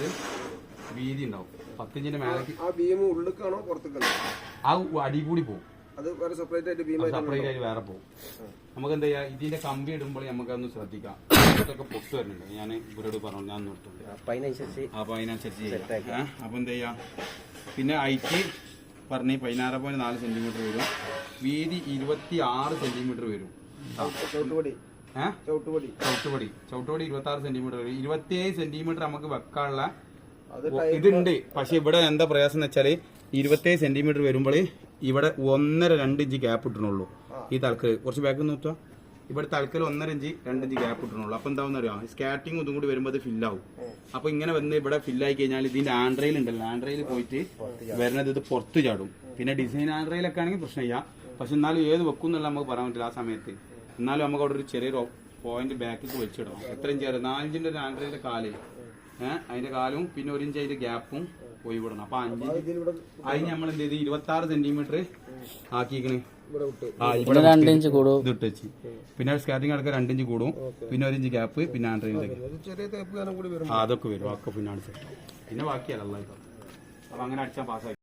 Centimetre വീതി ഉണ്ടാവും. 10 ഇഞ്ചിന്റെ മേലേക്ക് ആ അടി കൂടി പോകും. സെപ്പറേറ്റ് ആയിട്ട് വേറെ പോകും. നമുക്ക് എന്താ ചെയ്യാ, ഇതിന്റെ കമ്പി ഇടുമ്പോൾ നമുക്കൊന്ന് ശ്രദ്ധിക്കാം. ഇതൊക്കെ പൊട്ട് വരുന്നുണ്ട്. ഞാൻ ഇവരോട് പറഞ്ഞു, ഞാൻ നിർത്തുന്നുണ്ട്. അപ്പൊ അതിനനുസരിച്ച് ചെയ്യാം. അപ്പൊ എന്താ ചെയ്യാ, പിന്നെ ഹൈറ്റ് പറഞ്ഞ് 16.4 സെന്റിമീറ്റർ വരും. വീതി 26 സെന്റിമീറ്റർ വരും. ചവിട്ടുപടി 26 സെന്റിമീറ്റർ വരും. 27 സെന്റിമീറ്റർ നമുക്ക് വെക്കാനുള്ള ഇതുണ്ട്. പക്ഷെ ഇവിടെ എന്താ പ്രയാസം എന്ന് വെച്ചാല് 27 സെന്റിമീറ്റർ വരുമ്പോൾ ഇവിടെ 1.5-2 ഇഞ്ച് ഗ്യാപ്പ് ഇട്ടണുള്ളൂ. ഈ തലക്കൽ കുറച്ച് ബാക്ക് നോക്കുക. ഇവിടെ തലക്കൽ 1.5-2 ഇഞ്ച് ഗ്യാപ്പ് ഇട്ടണുള്ളൂ. അപ്പൊ എന്താണെന്ന് അറിയാം, സ്കാറ്റിംഗ് ഇതും കൂടി വരുമ്പോൾ അത് ഫില്ലാവും. അപ്പൊ ഇങ്ങനെ വന്ന് ഇവിടെ ഫില്ലായി കഴിഞ്ഞാൽ ഇതിന്റെ ആൻഡ്രയിൽ ഉണ്ടല്ലോ, ആൻഡ്രയിൽ പോയിട്ട് വരുന്നത് ഇത് പുറത്ത് ചാടും. പിന്നെ ഡിസൈൻ ആൻഡ്രയിലൊക്കെ ആണെങ്കിൽ പ്രശ്നമില്ല. പക്ഷെ എന്നാലും ഏത് വെക്കും എന്നുള്ള നമുക്ക് പറയാൻ പറ്റില്ല ആ സമയത്ത്. എന്നാലും നമുക്ക് അവിടെ ഒരു ചെറിയൊരു പോയിന്റ് ബാക്കിൽ വെച്ചിടണം. എത്ര ഇഞ്ച് 4 ഇഞ്ചിന്റെ ഒരു ആൻഡ്രയിലെ കാല്, അതിന്റെ കാലും പിന്നെ 1 ഇഞ്ച് അതിന്റെ ഗ്യാപ്പും ഒഴിവിടണം. അപ്പൊ 5 അതിന് നമ്മൾ എന്ത് ചെയ്ത് 26 സെന്റിമീറ്റർ ആക്കിക്കണ്. പിന്നെ സ്കാറ്റിംഗ് അടക്കം 2 ഇഞ്ച് കൂടും. പിന്നെ 1 ഇഞ്ച് ഗ്യാപ്പ്, പിന്നെ ആൻഡ്രയിലേക്ക് അതൊക്കെ വരും. ഒക്കെ പിന്നെ ബാക്കിയല്ല. അപ്പൊ അങ്ങനെ അടിച്ചാൽ പാസ്സായി.